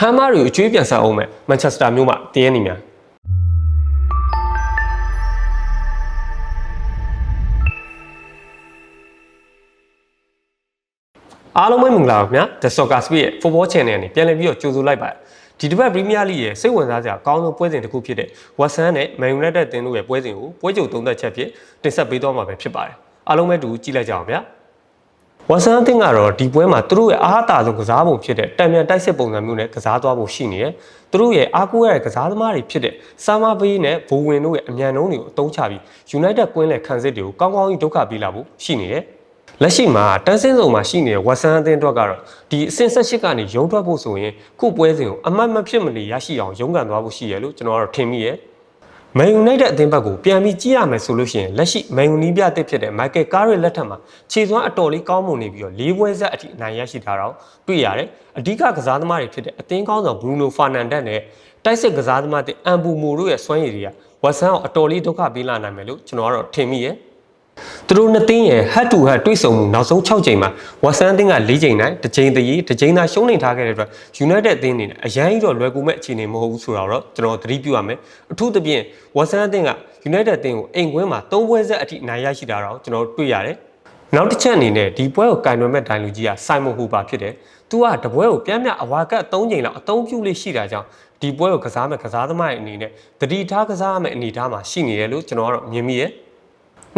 ဟာမာရီကိုအကျွေးပြန်ဆက်အောင်မဲ့မန်ချက်စတာမြို့မှာတည်ရနေများအားလုံးပဲမင်္ဂလာပါခင်ဗျာ The Soccer Speed ရဲ့ Football Channel နဲ့ပြန်လည်ပြီးတော့ကြိုဆိုလိုက်ပါတယ်ဒီတစ်ပတ် Premier League ရဲ့စိတ်ဝင်စားစရာအကောင်းဆုံးပွဲစဉ်တစ်ခုဖြစ်တဲ့ West Ham နဲ့ Man United အသင်းတို့ရဲ့ပွဲစဉ်ကိုပွဲကြိုသုံးသပ်ချက်ဖြစ်တင်ဆက်ပေးသွားမှာပဲဖြစ်ပါတယ်အားလုံးပဲတူကြည့်လိုက်ကြအောင်ဗျာWest Ham အသင်းကတော့ဒီပွဲမှာသူတို့ရဲ့အားအသာဆုံးကစားပုံဖြစ်တဲ့တံမြန်တိုက်စစ်ပုံစံမျိုးနဲ့ကစားသွားဖို့ရှိနေတယ်သူတို့ရဲ့အားကိုးရတဲ့ကစားသမားတွေဖြစ်တဲ့ဆာမာဘေးနဲ့ဘိုဝင်တို့ရဲ့အမြန်နှုန်းတွေကိုအသုံးချပြီး United ကွင်းလယ်ခံစစ်တွေကိုကောင်းကောင်းကြီးဒုက္ခပေးလာဖို့ရှိနေတယ်လက်ရှိမှာတန်းစင်းစုံမှာရှိနေတဲ့ West Ham အသင်းအတွက်ကတော့ဒီအဆင့်18ကနေရုံးထွက်ဖို့ဆိုရင်ခုပွဲစဉ်ကိုအမှတ်မဖြစ်မနေရရှိအောင်ရုန်းကန်သွားဖို့ရှိရလို့ကျွန်တော်ကတော့ထင်မိရဲ့Man United အသင်းဘက်ကိုပြန်ပြီးကြည့်ရမယ်ဆိုလို့ရှိရင်လက်ရှိ Man United ပြတစ်ဖြစ်တဲ့ Michael Carrick လက်ထက်မှာခြေစွမ်းအတော်လေးကောင်းမွန်နေပြီးတော့၄ပွဲဆက်အထိအနိုင်ရရှိထားတာတွေ့ရတယ်အဓိကကစားသမားတွေဖြစ်တဲ့အသင်းကောင်းဆောင် Bruno Fernandes နဲ့တိုက်စစ်ကစားသမားတွေ Mbumo တို့ရဲ့စွမ်းရည်တွေက West Ham ကိုအတော်လေးဒုက္ခပေးလာနိုင်မယ်လို့ကျွန်တော်ကတော့ထင်မိရဲ့သူတို့နှစ်သင်းရဲ့ head to head တွေ့ဆုံမှုနောက်ဆုံး6ချိန်မှာ West Ham အသင်းက4ချိန်နိုင်တစ်ချိန်တည်းတစ်ချိန်သာရှုံးနေထားခဲ့တဲ့အတွက် United အသင်းအနေနဲ့အရန်ကြီးတော့လွယ်ကူမဲ့အခြေအနေမဟုတ်ဘူးဆိုတာတော့ကျွန်တော်သတိပြုရမယ်အထူးသဖြင့် West Ham အသင်းက United အသင်းကိုအိမ်ကွင်းမှာ3ပွဲဆက်အထိနိုင်ရရှိတာတော့ကျွန်တော်တွေ့ရတယ်နောက်တစ်ချက်အနေနဲ့ဒီပွဲကိုကင်တွယ်မဲ့ဒိုင်လူကြီးက Simon Hooper ဖြစ်တယ်သူကတပွဲကိုပြန်ပြအဝါကတ်3ချိန်လောက်အသုံးပြုလေးရှိတာကြောင့်ဒီပွဲကိုကစားမဲ့ကစားသမားရဲ့အနေနဲ့တတိထားကစားမဲ့အနေထားမှာရှိနေတယ်လို့ကျွန်တော်ကတော့မြင်မိရဲ့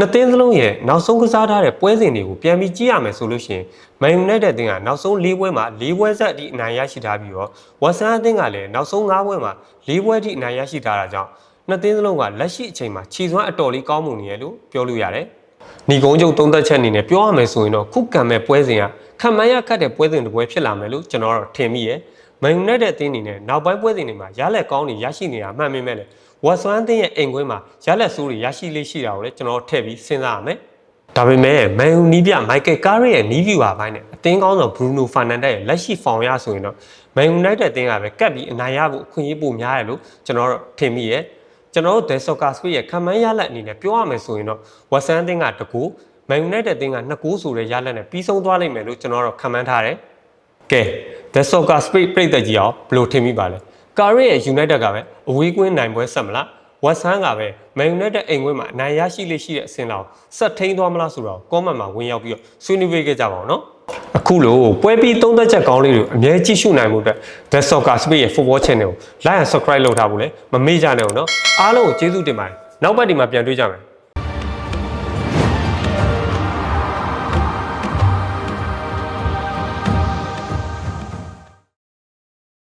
နှစ်သင်းစလုံးရဲ့နောက်ဆုံးကစားထားတဲ့ပွဲစဉ်တွေကိုပြန်ပြီးကြည့်ရမယ်ဆိုလို့ရှိရင် Man United အသင်းကနောက်ဆုံး၄ပွဲမှာ၄ပွဲဆက်အထိအနိုင်ရရှိထားပြီးတော့ West Ham အသင်းကလည်းနောက်ဆုံး၅ပွဲမှာ၄ပွဲအထိအနိုင်ရရှိထားတာကြောင့်နှစ်သင်းစလုံးကလက်ရှိအချိန်မှာခြေစွမ်းအတော်လေးကောင်းမွန်နေရလို့ပြောလို့ရတယ်။ညီကုန်းချုပ်သုံးသက်ချက်အနေနဲ့ပြောရမယ်ဆိုရင်တော့ခုခံမဲ့ပွဲစဉ်ကခံမှန်းရခတ်တဲ့ပွဲစဉ်တစ်ပွဲဖြစ်လာမယ်လို့ကျွန်တော်တော့ထင်မိရဲ့။ Man United အသင်းအနေနဲ့နောက်ပိုင်းပွဲစဉ်တွေမှာရလက်ကောင်းတွေရရှိနေတာမှန်ပေမဲ့လည်းWest Ham အသင်းရဲ့အိမ်ကွင်းမှာရလက်ဆိုးတွေရရှိလေးရှိတာကိုလည်းကျွန်တော်ထည့်ပြီးစဉ်းစားရမယ်။ဒါပေမဲ့ Man U နီးပြ Michael Carrick ရဲ့နီးဗျူဟာပိုင်းနဲ့အသင်းကောင်းဆောင် Bruno Fernandes ရဲ့လက်ရှိဖောင်ရဆိုရင်တော့ Man United အသင်းကပဲကပ်ပြီးအနိုင်ရဖို့အခွင့်အရေးပိုများရလို့ကျွန်တော်တို့ထင်မိရဲ့။ကျွန်တော်တို့ The Soccer Speed ရဲ့ခံမှန်းရလက်အနေနဲ့ပြောရမယ်ဆိုရင်တော့ West Ham အသင်းကတကူ Man United အသင်းက2ဂိုးဆိုတဲ့ရလက်နဲ့ပြီးဆုံးသွားလိမ့်မယ်လို့ကျွန်တော်တို့ခံမှန်းထားတယ်။ကဲ The Soccer Speed ပြည့်တဲ့ကြီးအောင်ဘယ်လိုထင်မိပါလဲ။ Carrick ရဲ့ United ကပဲအဝေးကွင်းနိုင်ပွဲဆက်မလားWest Ham ကပဲ Man United အိမ်ကွင်းမှာအနိုင်ရရှိလေးရှိတဲ့အဆင့်လောက်ဆက်ထိန်းသွားမလားဆိုတော့ comment မှာဝင်ရောက်ပြီးတော့ဆွေးနွေးပေးကြပါဦးနော်အခုလိုပွဲပြီးသုံးသက်ချက်ကောင်းလေးတွေအမြဲကြည့်ရှုနိုင်မှုအတွက် The Soccer Speed ရဲ့ Football Channel ကို like and subscribe လုပ်ထားဖို့လည်းမမေ့ကြနဲ့ဦးနော်အားလုံးကိုကျေးဇူးတင်ပါတယ်နောက်ပတ်ဒီမှာပြန်တွေ့ကြမယ်